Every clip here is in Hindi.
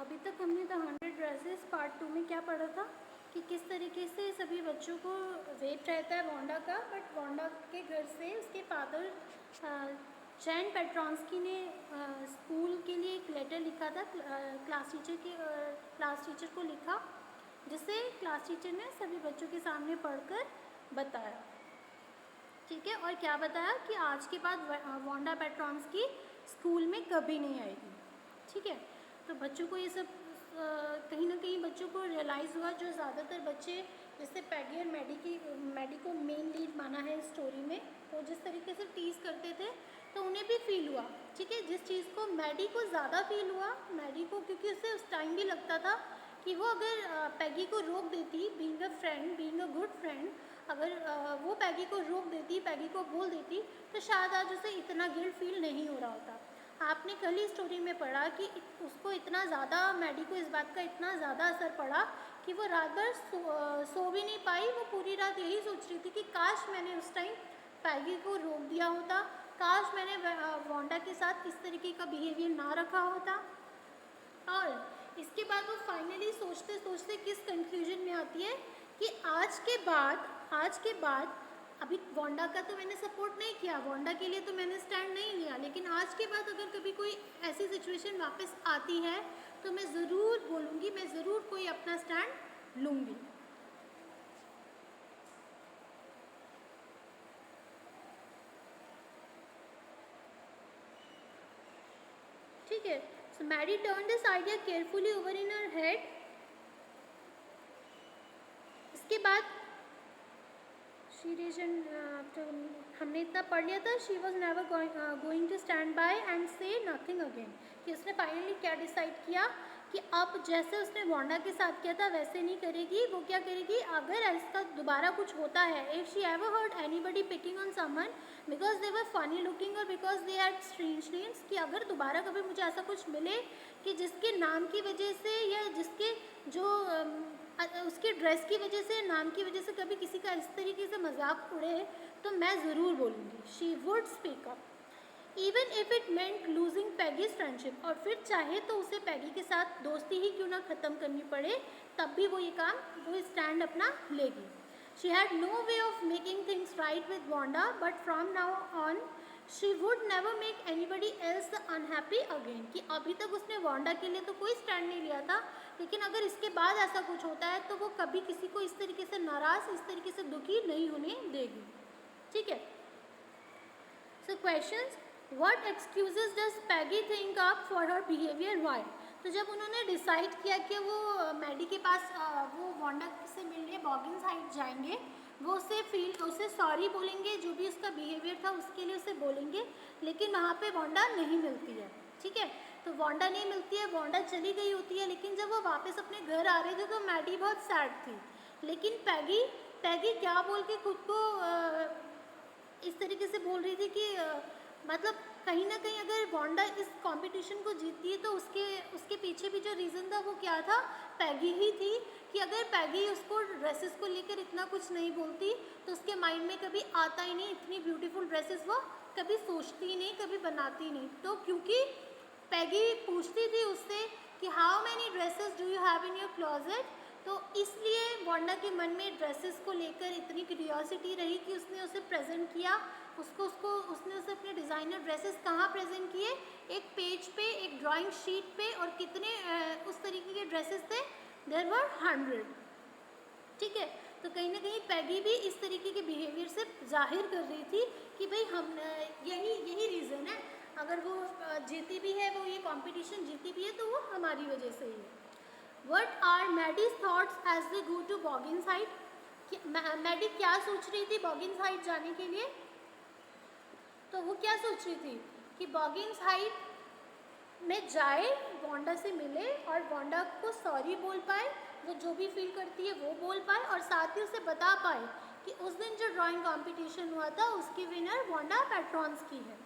अभी तक हमने द 100 ड्रेसेस पार्ट 2 में क्या पढ़ा था कि किस तरीके से सभी बच्चों को वेट रहता है वांडा का, बट वांडा के घर से उसके फादर जैन पेट्रॉन्स्की ने स्कूल के लिए एक लेटर लिखा था, क्लास टीचर को लिखा, जिसे क्लास टीचर ने सभी बच्चों के सामने पढ़कर बताया। ठीक है, और क्या बताया कि आज के बाद वांडा पेट्रॉन्स्की स्कूल में कभी नहीं आएगी। ठीक है, तो बच्चों को ये सब कहीं ना कहीं बच्चों को रियलाइज़ हुआ, जो ज़्यादातर बच्चे जैसे पैगी और मैडी को मेन लीड माना है स्टोरी में, वो जिस तरीके से टीज़ करते थे तो उन्हें भी फील हुआ। ठीक है, जिस चीज़ को मैडी को ज़्यादा फील हुआ, मैडी को, क्योंकि उसे उस टाइम भी लगता था कि वो अगर पैगी को रोक देती, being a friend, being a good friend, अगर वो पैगी को रोक देती, पैगी को बोल देती, तो शायद आज उसे इतना गिल्ट फील नहीं हो रहा होता। आपने कल ही स्टोरी में पढ़ा कि उसको इतना ज़्यादा, मैडी को इस बात का इतना ज़्यादा असर पड़ा कि वो रात भर सो भी नहीं पाई। वो पूरी रात यही सोच रही थी कि काश मैंने उस टाइम पैगी को रोक दिया होता, काश मैंने वांडा के साथ इस तरीके का बिहेवियर ना रखा होता। और इसके बाद वो फाइनली सोचते सोचते किस कंक्लूजन में आती है कि आज के बाद अभी वांडा का तो मैंने सपोर्ट नहीं किया, वांडा के लिए तो मैंने स्टैंड नहीं लिया, लेकिन आज के बाद अगर कभी कोई ऐसी सिचुएशन वापस आती है तो मैं ज़रूर बोलूँगी, मैं ज़रूर कोई अपना स्टैंड लूँगी। ठीक है, so Maddie turn this idea carefully over in her head. इसके बाद हमने इतना पढ़ लिया था, she was never going to stand by and say nothing again, कि उसने फाइनली क्या डिसाइड किया कि अब जैसे उसने वांडा के साथ किया था वैसे नहीं करेगी। वो क्या करेगी, अगर ऐसा दोबारा कुछ होता है, if she ever heard anybody picking on someone because they were funny looking और because they had strange names, कि अगर दोबारा कभी मुझे ऐसा कुछ मिले कि जिसके नाम की वजह से या जिसके जो उसके ड्रेस की वजह से, नाम की वजह से कभी किसी का इस तरीके से मजाक उड़े, तो मैं ज़रूर बोलूँगी। She would speak up even if it meant losing Peggy's friendship, और फिर चाहे तो उसे पैगी के साथ दोस्ती ही क्यों ना ख़त्म करनी पड़े, तब भी वो ये काम, वो स्टैंड अपना लेगी। She had no way of making things right with Wanda, but from now on she would never make anybody else unhappy again, कि अभी तक उसने वांडा के लिए तो कोई स्टैंड नहीं लिया था, लेकिन अगर इसके बाद ऐसा कुछ होता है तो वो कभी किसी को इस तरीके से नाराज़, इस तरीके से दुखी नहीं होने देगी। ठीक है, so questions, what excuses does Peggy think up for her behaviour, why? तो जब उन्होंने डिसाइड किया कि वो मैडी के पास वो वांडा से मिलने बॉगिन्स हाइट जाएंगे, वो उसे सॉरी बोलेंगे, जो भी उसका बिहेवियर था उसके लिए उसे बोलेंगे, लेकिन वहाँ पे वांडा नहीं मिलती है। ठीक है, तो वांडा नहीं मिलती है, वांडा चली गई होती है, लेकिन जब वो वापस अपने घर आ रहे थे तो मैडी बहुत सैड थी, लेकिन पैगी क्या बोल के खुद को इस तरीके से बोल रही थी कि मतलब कहीं ना कहीं अगर वांडा इस कंपटीशन को जीतती है तो उसके पीछे भी जो रीज़न था वो क्या था, पैगी ही थी, कि अगर पैगी उसको ड्रेसेस को लेकर इतना कुछ नहीं बोलती तो उसके माइंड में कभी आता ही नहीं, इतनी ब्यूटीफुल ड्रेसेस वो कभी सोचती ही नहीं, कभी बनाती नहीं। तो क्योंकि पैगी पूछती थी उससे कि how many dresses do you have in your closet, तो इसलिए वांडा के मन में ड्रेसेस को लेकर इतनी क्यूरियोसिटी रही कि उसने उसे प्रेजेंट किया, उसने उसे अपने डिज़ाइनर ड्रेसेस कहाँ प्रेजेंट किए, एक पेज पे, एक ड्राइंग शीट पे, और कितने उस तरीके के ड्रेसेस थे, देयर वर 100। ठीक है, तो कहीं ना कहीं पैगी भी इस तरीके के बिहेवियर से जाहिर कर रही थी कि भाई हम यही रीज़न है, अगर वो जीती भी है, वो ये कंपटीशन जीती भी है, तो वो हमारी वजह से ही है। What are Maddie's thoughts as they go to Boggins Height? Maddie क्या सोच रही थी बॉगिन्स हाइट जाने के लिए? तो वो क्या सोच रही थी कि बॉगिन्स हाइट में जाए, वांडा से मिले और वांडा को सॉरी बोल पाए, वो जो भी फील करती है वो बोल पाए, और साथ ही उसे बता पाए कि उस दिन जो ड्राइंग कंपटीशन हुआ था उसकी विनर वांडा पेट्रॉन्स्की है।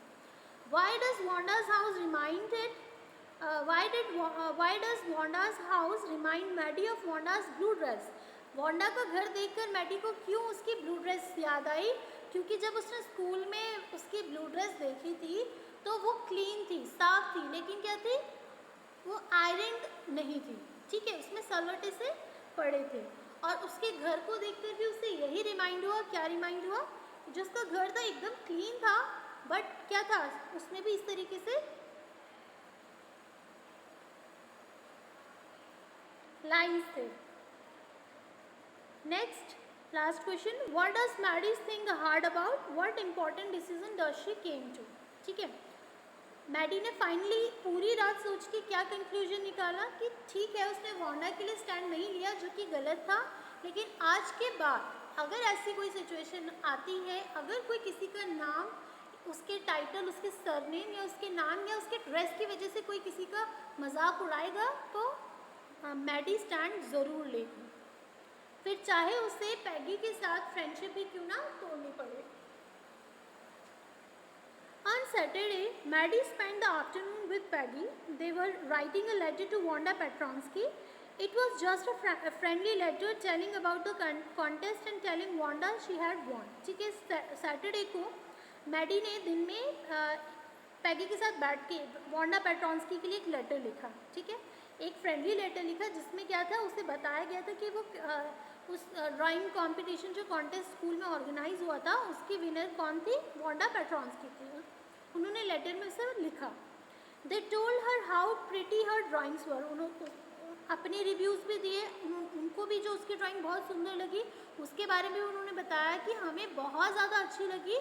Why does Wanda's house remind it? Why does Wanda's house remind Maddie of Wanda's blue dress? Wanda का घर देखकर मैडी को क्यों उसकी ब्लू ड्रेस याद आई? क्योंकि जब उसने स्कूल में उसकी ब्लू ड्रेस देखी थी तो वो क्लीन थी, साफ थी, लेकिन क्या थी, वो आयरन नहीं थी, ठीक है, उसमें सलवटे से पड़े थे। और उसके घर को देखकर भी उसे यही रिमाइंड हुआ, क्या रिमाइंड हुआ, जो उसका घर था एकदम क्लीन था, बट क्या था, उसमें भी इस तरीके से लाइन्स थे। Next last question, what does Maddie think hard about, what important decision does she came to. ठीक है, मैडी ने फाइनली पूरी रात सोच के क्या कंक्लूजन निकाला कि ठीक है, उसने वांडा के लिए स्टैंड नहीं लिया जो कि गलत था, लेकिन आज के बाद अगर ऐसी कोई सिचुएशन आती है, अगर कोई किसी का नाम, उसके टाइटल, उसके सरनेम या उसके नाम या उसके ड्रेस की वजह से कोई किसी का मजाक उड़ाएगा तो मैडी स्टैंड ज़रूर लेगी, फिर चाहे उसे पैगी के साथ फ्रेंडशिप भी क्यों ना तोड़नी पड़े। On Saturday, Maddie spent the afternoon with Peggy. They were writing a letter to Wanda Petronsky. It was just a friendly letter telling about the contest and telling Wanda she had won. ठीक है, सैटरडे को मैडी ने दिन में पैगी के साथ बैठ के वांडा पेट्रॉन्स्की के लिए एक लेटर लिखा। ठीक है, एक फ्रेंडली लेटर लिखा जिसमें क्या था, उसे बताया गया था कि वो उस ड्राइंग कंपटीशन जो कॉन्टेस्ट स्कूल में ऑर्गेनाइज हुआ था उसकी विनर कौन थी, वांडा पेट्रॉन्स्की थी। उन्होंने लेटर में से लिखा, they told her how pretty her drawings were, उन्होंने अपने रिव्यूज़ भी दिए, उनको भी जो उसकी ड्राइंग बहुत सुंदर लगी उसके बारे में उन्होंने बताया कि हमें बहुत ज़्यादा अच्छी लगी,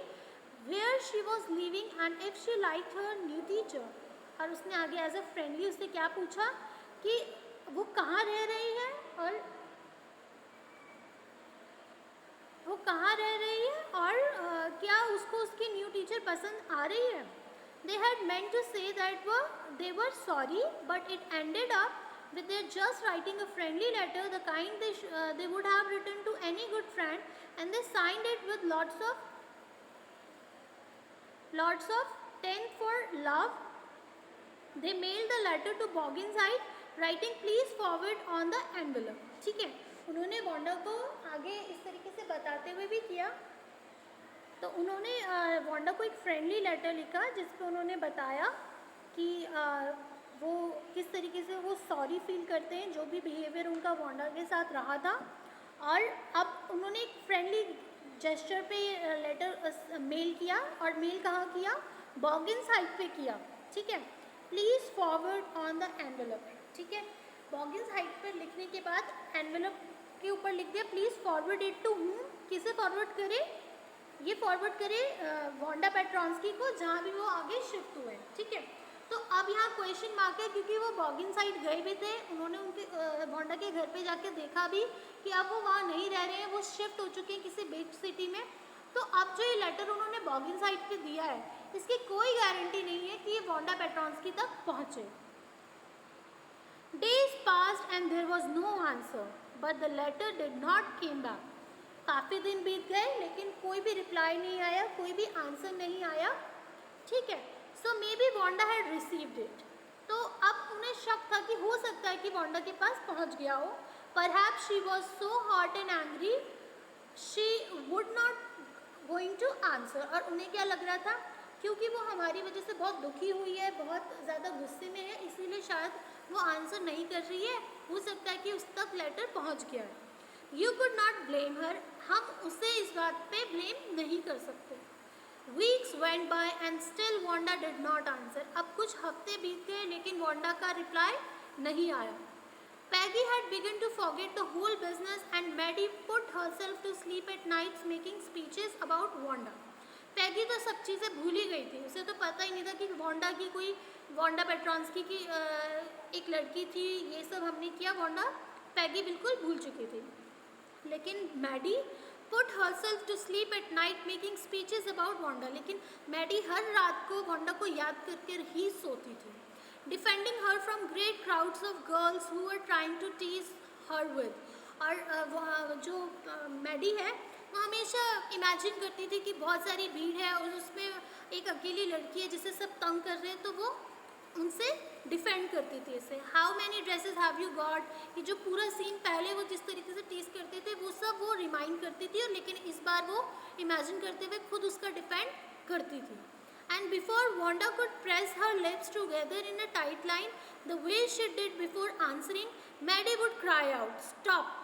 where she was living and if she like her new teacher. और उसने आगे एज अ फ्रेंडली उससे क्या पूछा कि वो कहाँ रह रही है और वो कहाँ रह रही है और क्या उसको उसकी न्यू टीचर पसंद आ रही है। They had meant to say that they were sorry, but it ended up with their just writing a friendly letter, the kind they would have written to any good friend, and they signed it with lots of 10 for love. They mailed the letter to Boggins Heights, writing please forward on the envelope. ठीक है, उन्होंने वांडा को आगे इस तरीके से बताते हुए भी किया, तो उन्होंने वांडा को एक फ्रेंडली लेटर लिखा जिस पे उन्होंने बताया कि वो किस तरीके से वो सॉरी फील करते हैं जो भी बिहेवियर उनका वांडा के साथ रहा था, और अब उन्होंने एक फ्रेंडली जेस्चर पे लेटर मेल किया, और मेल कहाँ किया, बॉगिन्स हाइट पे किया। ठीक है, please forward on the envelope. ठीक है, बॉगिन्स हाइट पर लिखने के बाद एनवेलप के ऊपर लिख दिया please forward it to whom, किसे फॉरवर्ड करे, ये फॉरवर्ड करे वांडा पेट्रॉन्स्की को जहाँ भी वो आगे शिफ्ट हुए। ठीक है, तो अब यहाँ क्वेश्चन मार्क है क्योंकि वो बॉगिन साइड गए भी थे, उन्होंने उनके वांडा के घर पे जाके देखा भी कि अब वो वहाँ नहीं रह रहे हैं, वो शिफ्ट हो चुके हैं किसी बिग सिटी में। तो अब जो ये लेटर उन्होंने बॉगिन साइड पे दिया है इसकी कोई गारंटी नहीं है कि ये वांडा पेट्रॉन्स्की तक पहुँचे। Days passed and there was no answer, but the letter did not came back. काफ़ी दिन बीत गए लेकिन कोई भी रिप्लाई नहीं आया, कोई भी आंसर नहीं आया। ठीक है, so maybe Wanda had received it. तो अब उन्हें शक था कि हो सकता है कि वांडा के पास पहुंच गया हो। Perhaps she was so hot and angry she would not going to answer. और उन्हें क्या लग रहा था, क्योंकि वो हमारी वजह से बहुत दुखी हुई है, बहुत ज़्यादा गुस्से में है, इसीलिए शायद वो आंसर नहीं कर रही है, हो सकता है कि उस तक लेटर पहुंच गया है। यू कुड नॉट ब्लेम हर, हम उसे इस बात पे ब्लेम नहीं कर सकते। Weeks went by and still Wanda did not answer. अब कुछ हफ्ते बीत गए लेकिन वांडा का रिप्लाई नहीं आया। Peggy had begun to forget the whole business and Maddie put herself to sleep at nights making speeches about Wanda. Peggy तो सब चीज़ें भूल ही गई थी, उसे तो पता ही नहीं था कि वांडा की कोई वांडा पेट्रॉन्स्की की एक लड़की थी, ये सब हमने किया, वांडा पैगी बिल्कुल भूल चुकी थी। लेकिन Maddie put herself to sleep at night making speeches about Wanda, लेकिन मैडी हर रात को वांडा को याद करके ही सोती थी। Defending her from great crowds of girls who are trying to tease her with. और जो मैडी है वो हमेशा इमेजिन करती थी कि बहुत सारी भीड़ है और उसमें एक अकेली लड़की है जिसे सब तंग कर रहे हैं, तो वो उनसे डिफेंड करती थी इसे। How many dresses have you got, ये जो पूरा सीन पहले वो जिस तरीके से टीज करते थे वो सब वो रिमाइंड करती थी, और लेकिन इस बार वो इमेजिन करते हुए खुद उसका डिफेंड करती थी। and before Wanda could press her lips together in a tight line, the way she did before answering, Maddie would cry out, "Stop!"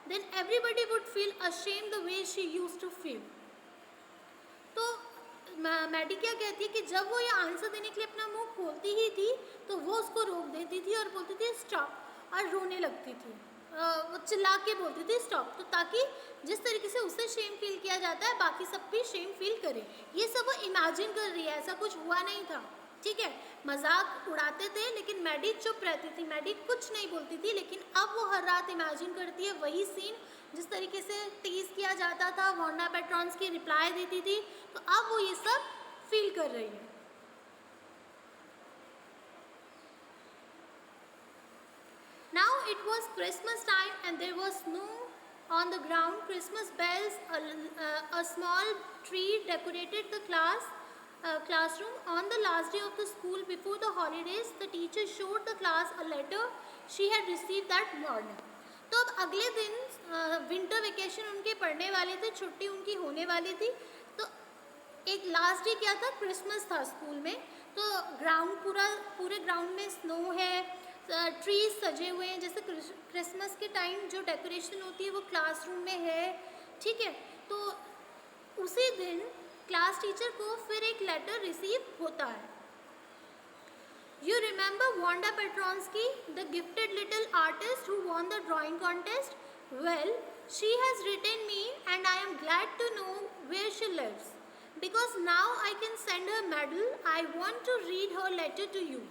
Then everybody would feel ashamed the way she used to feel. तो मैडी क्या कहती है कि जब वो ये आंसर देने के लिए अपना मुंह खोलती ही थी तो वो उसको रोक देती थी और बोलती थी स्टॉप, और रोने लगती थी, वो चिल्ला के बोलती थी स्टॉप, तो ताकि जिस तरीके से उसे शेम फील किया जाता है बाकी सब भी शेम फील करें। ये सब वो इमेजिन कर रही है, ऐसा कुछ हुआ नहीं था, ठीक है। मजाक उड़ाते थे लेकिन मैडी चुप रहती थी, मैडी कुछ नहीं बोलती थी, लेकिन अब वो हर रात इमेजिन करती है वही सीन, जिस तरीके से टीज किया जाता था, वांडा पेट्रॉन्स की रिप्लाई देती थी, तो अब वो ये सब फील कर रही है। Now it was Christmas time and there was snow on the ground, Christmas bells, a small tree decorated the classroom. On the last day of the school before the holidays, the teacher showed the class a letter she had received that morning. तो अब अगले दिन विंटर वेकेशन उनके पढ़ने वाले थे, छुट्टी उनकी होने वाली थी, तो एक लास्ट डे क्या था, क्रिसमस था स्कूल में, तो ग्राउंड पूरे ग्राउंड में स्नो है, ट्रीज सजे हुए हैं, जैसे क्रिसमस के टाइम जो डेकोरेशन होती है वो क्लासरूम में है, ठीक है। तो उसी दिन क्लास टीचर को फिर एक लेटर रिसीव होता है। You remember Wanda Petronsky, the gifted little artist who won the drawing contest? Well, she has written me and I am glad to know where she lives. Because now I can send her medal, I want to read her letter to you.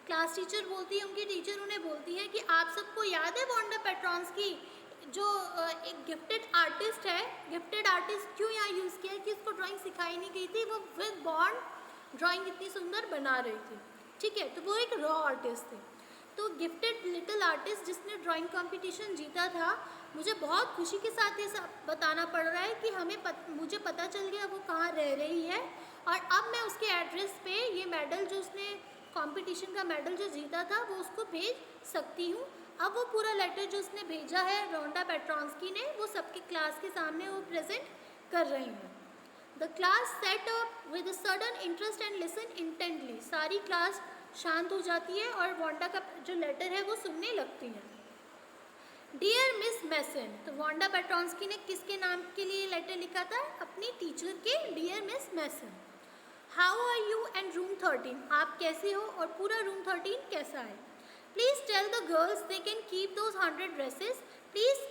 Class teacher बोलती है, उनकी टीचर उन्हें बोलती है कि आप सबको याद है वांडा पेट्रॉन्स्की जो एक गिफ्टेड आर्टिस्ट है। गिफ्टेड आर्टिस्ट क्यों यहाँ यूज़ किया है कि उसको ड्राइंग सिखाई नहीं गई थी, वो विद बॉन्ड ड्राइंग इतनी सुंदर बना रही थी, ठीक है। तो वो एक रॉ आर्टिस्ट थे। तो गिफ्टेड लिटिल आर्टिस्ट जिसने ड्राइंग कंपटीशन जीता था, मुझे बहुत खुशी के साथ ये सब बताना पड़ रहा है कि मुझे पता चल गया वो कहाँ रह रही है, और अब मैं उसके एड्रेस पे ये मेडल जो उसने कंपटीशन का मेडल जो जीता था वो उसको भेज सकती हूँ। अब वो पूरा लेटर जो उसने भेजा है वांडा पेट्रॉन्स्की ने, वो सबके क्लास के सामने वो प्रेजेंट कर रही हैं। The class set up with sudden interest and listen intently. सारी क्लास शांत हो जाती है और वांडा का जो लेटर है वो सुनने लगती है। डियर मिस मैसन, तो वांडा पेट्रॉन्स्की ने किसके नाम के लिए लेटर लिखा था? अपनी टीचर के, dear Miss Mason. How are you and room 13, आप कैसे हो और पूरा रूम 13 कैसा है? Please tell the girls they can keep those 100 dresses. Please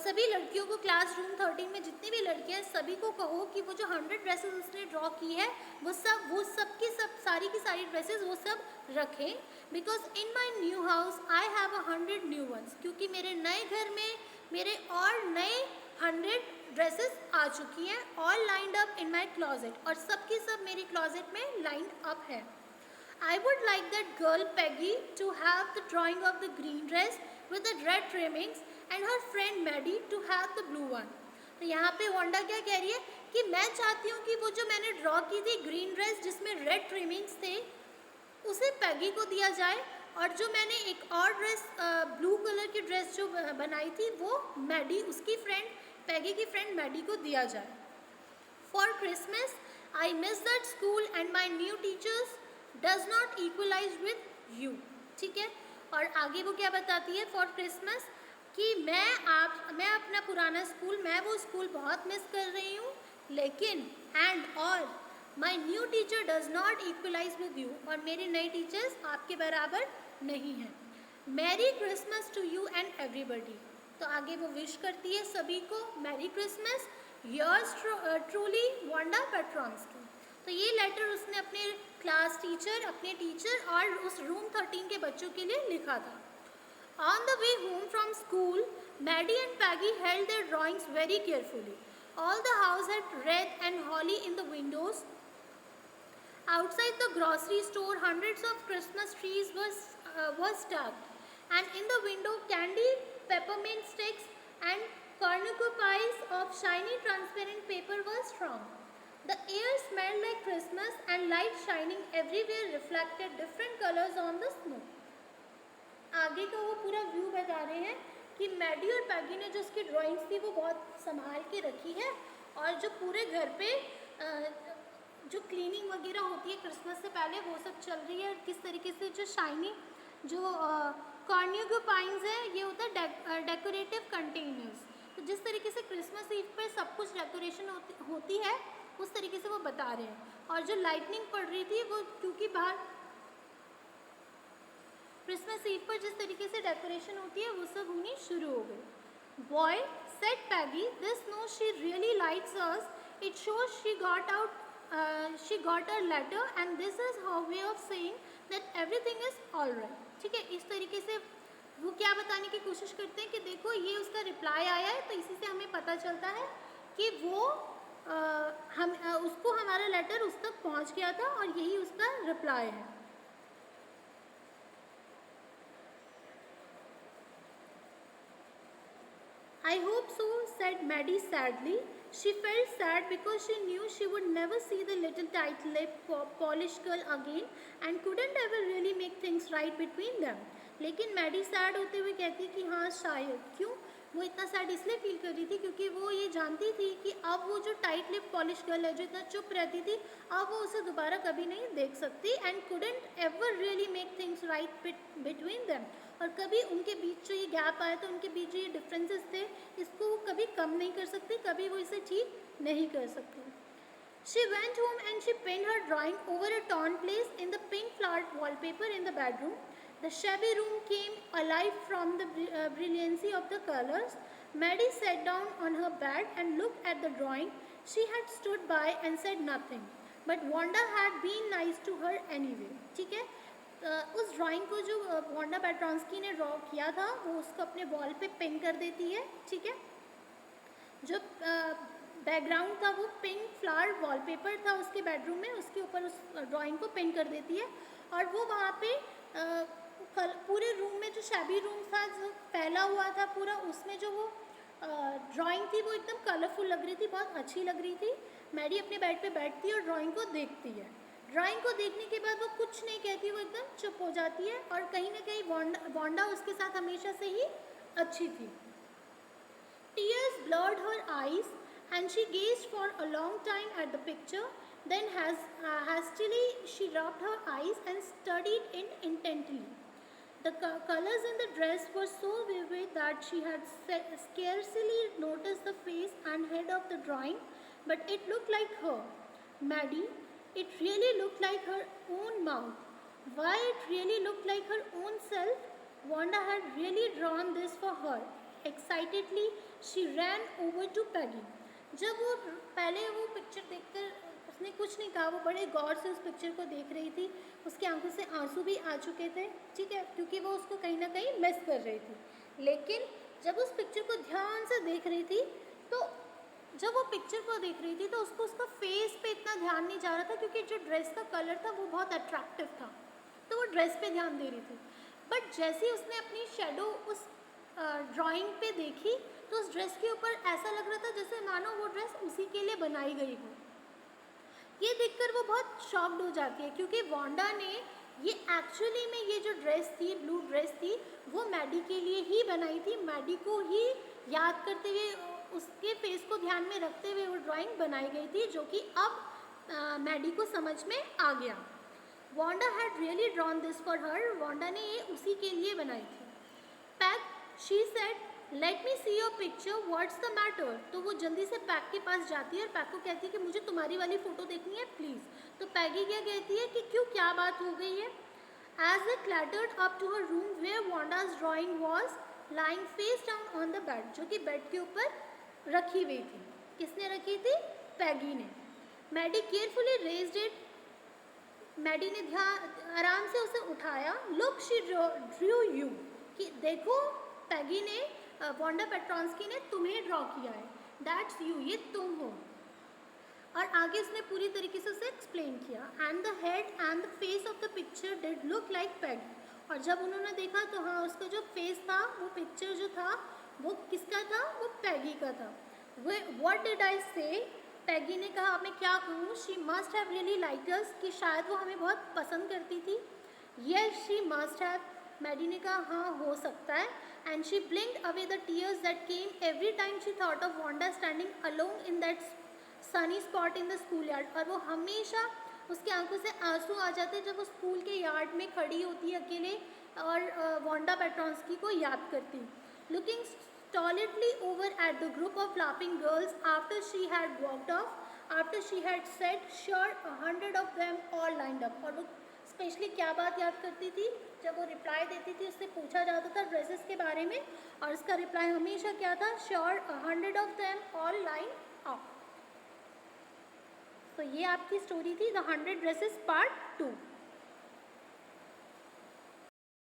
सभी लड़कियों को क्लास रूम 13 में जितनी भी लड़कियां हैं सभी को कहो कि वो जो 100 ड्रेसेस उसने ड्रॉ की है वो सब की सारी ड्रेसेस वो सब रखें। Because in my new house I have 100 new ones, क्योंकि मेरे नए घर में मेरे और नए 100 ड्रेसेस आ चुकी हैं, all lined up in my closet, और सब की सब मेरी क्लॉजेट में लाइंड अप है। I would like that girl Peggy to have the drawing of the green dress with the red trimmings and her friend Maddie to have the blue one. तो यहाँ पे वांडा क्या कह रही है कि मैं चाहती हूँ कि वो जो मैंने ड्रॉ की थी ग्रीन ड्रेस जिसमें रेड ट्रिमिंग्स थे उसे पैगी को दिया जाए, और जो मैंने एक और ड्रेस ब्लू कलर की ड्रेस जो बनाई थी वो मैडी, उसकी फ्रेंड पैगी की फ्रेंड मैडी को दिया जाए। For Christmas I miss that school and my new teachers does not equalise with you, ठीक है। और आगे वो क्या बताती है फॉर क्रिसमस कि मैं अपना पुराना स्कूल, मैं वो स्कूल बहुत मिस कर रही हूँ, लेकिन एंड और my new teacher does not equalise with you, और मेरे नए टीचर्स आपके बराबर नहीं हैं। Merry Christmas to you and everybody, तो आगे वो विश करती है सभी को merry Christmas, yours truly Wanda Petronski. तो ये लेटर उसने अपने क्लास टीचर, अपने टीचर और उस रूम 13 के बच्चों के लिए लिखा था। On the way home from school, Maddie and Peggy held their drawings very carefully. All the house had red and holly in the windows. Outside the grocery store, hundreds of Christmas trees were stuck, and in the window, candy, peppermint sticks, and cornucopies of shiny transparent paper were strung. The air smelled like Christmas, and light shining everywhere reflected different colors on the snow. आगे का वो पूरा व्यू बता रहे हैं कि मैडी और पैगी ने जो उसकी ड्राइंग्स थी वो बहुत संभाल के रखी है, और जो पूरे घर पे जो क्लीनिंग वगैरह होती है क्रिसमस से पहले वो सब चल रही है। किस तरीके से जो शाइनी जो कॉर्न्यूगोपाइंस है ये होता है डेकोरेटिव कंटेनर्स। तो जिस तरीके से क्रिसमस ईव पर सब कुछ डेकोरेशन होती है उस तरीके से वो बता रहे हैं। और जो लाइटनिंग पड़ रही थी वो क्योंकि बाहर क्रिसमस ईव पर जिस तरीके से डेकोरेशन होती है वो सब होनी शुरू हो गई। Boy said Peggy, this know she really likes us, it shows she got a letter and this is her way of saying that everything is alright. ठीक है, इस तरीके से वो क्या बताने की कोशिश करते हैं कि देखो ये उसका रिप्लाई आया है, तो इसी से हमें पता चलता है कि वो उसको हमारा लेटर उस तक पहुंच गया था और यही उसका रिप्लाई है। I hope so, said Maddie sadly. She felt sad because she knew she would never see the little tight-lipped, polished girl again and couldn't ever really make things right between them. लेकिन मैडी सैड होते हुए कहती कि हाँ शायद, क्यों वो इतना सैड इसलिए फील कर रही थी क्योंकि वो ये जानती थी कि अब वो जो टाइट लिप पॉलिश गर्ल है जो इतना चुप रहती थी अब वो उसे दोबारा कभी नहीं देख सकती and couldn't ever really make things right between them। और कभी उनके बीच जो ये गैप आया तो उनके बीच जो ये डिफरेंसेस थे इसको वो कभी कम नहीं कर सकती, कभी वो इसे ठीक नहीं कर सकती। She went home and she pinned her drawing over a torn place in the pink flowered wallpaper in the bedroom. The shabby room came alive from the brilliancy of the colors. Maddie sat down on her bed and looked at the drawing. She had stood by and said nothing, but Wanda had been nice to her anyway. ठीक है, उस ड्राइंग को जो वांडा पेट्रॉन्स्की ने ड्रॉ किया था वो उसको अपने वॉल पे पिन कर देती है। ठीक है, जो बैकग्राउंड था वो पिंक फ्लावर वॉलपेपर था उसके बेडरूम में, उसके ऊपर उस ड्राइंग को पिन कर देती है और वो वहाँ पे पूरे रूम में जो शैबी रूम था जो फैला हुआ था पूरा, उसमें जो वो ड्राइंग थी वो एकदम कलरफुल लग रही थी, बहुत अच्छी लग रही थी। मैडी अपने बेड पे बैठती है और ड्राइंग को देखती है। ड्राइंग को देखने के बाद वो कुछ नहीं कहती, वो एकदम चुप हो जाती है और कहीं ना कहीं वांडा उसके साथ हमेशा से ही अच्छी थी। Tears blurred her eyes and she gazed for a long time at the picture. Then hastily she rubbed her eyes and studied it intently. The colors in the dress were so vivid that she had scarcely noticed the face and head of the drawing, but it looked like her. Maddie, it really looked like her own mouth. Why, it really looked like her own self. Wanda had really drawn this for her. Excitedly, she ran over to Peggy. जब वो पहले वो पिक्चर देखकर उसने कुछ नहीं कहा, वो बड़े गौर से उस पिक्चर को देख रही थी, उसकी आंखों से आंसू भी आ चुके थे। ठीक है, क्योंकि वो उसको कहीं ना कहीं मिस कर रही थी। लेकिन जब उस पिक्चर को ध्यान से देख रही थी तो जब वो पिक्चर को देख रही थी तो उसको उसका फेस पे इतना ध्यान नहीं जा रहा था क्योंकि जो ड्रेस का कलर था वो बहुत अट्रैक्टिव था, तो वो ड्रेस पे ध्यान दे रही थी। बट जैसे ही उसने अपनी शेडो उस ड्राइंग पे देखी तो उस ड्रेस के ऊपर ऐसा लग रहा था जैसे मानो वो ड्रेस उसी के लिए बनाई गई हो। ये देखकर वो बहुत शॉक्ड हो जाती है क्योंकि वांडा ने ये एक्चुअली में ये जो ड्रेस थी, ब्लू ड्रेस थी, वो मैडी के लिए ही बनाई थी। मैडी को ही याद करते हुए, उसके फेस को ध्यान में रखते हुए वो ड्राइंग बनाई गई थी, जो कि अब मैडी को समझ में आ गया। Wanda had really drawn this for her, Wanda ने ये उसी के लिए बनाई थी। Peg, she said, let me see your picture, what's the matter. तो वो जल्दी से पैग के पास जाती है और पैग को कहती है कि मुझे तुम्हारी वाली फ़ोटो देखनी है प्लीज़। तो पैगी क्या कहती है कि क्यों, क्या बात हो गई है। As they clattered up to her room where Wanda's drawing was lying face down on the bed, जो कि बेड के ऊपर रखी हुई थी। किसने रखी थी? पैगी ने। Maddie carefully raised it, Maddie ने ध्यान आराम से उसे उठाया। लुक, शी ड्रू यू, कि देखो पैगी ने, वांडा पेट्रॉन्स्की ने तुम्हें ड्रॉ किया है, दैट्स यू, ये तुम हो। और आगे उसने पूरी तरीके से उसे एक्सप्लेन किया। And the head and the face of the picture did look like Peggy. और जब उन्होंने देखा तो हाँ, उसका जो फेस था, वो पिक्चर जो था वो किसका था? वो पैगी का था। व्हाट डिड आई से? पैगी ने कहा, अब मैं क्या कहूँ? She must have really liked us, कि शायद वो हमें बहुत पसंद करती थी। Yes, she must have, Maddie ने कहा, हाँ हो सकता है। And she blinked away the tears that came every time she thought of Wanda standing alone in that sunny spot in the schoolyard, और वो हमेशा उसकी आंखों से आंसू आ जाते जब वो स्कूल के यार्ड में खड़ी होती है अकेले और वांडा पेट्रॉन्स्की को याद करती. Looking stolidly over at the group of laughing girls after she had walked off, after she had said sure 100 of them all lined up. और वो स्पेशली क्या बात याद करती थी, जब वो रिप्लाई देती थी उससे पूछा जाता था ड्रेसेस के बारे में और उसका रिप्लाई हमेशा क्या था, sure 100 of them all line up. तो ये आपकी स्टोरी थी द 100 ड्रेसेस पार्ट 2.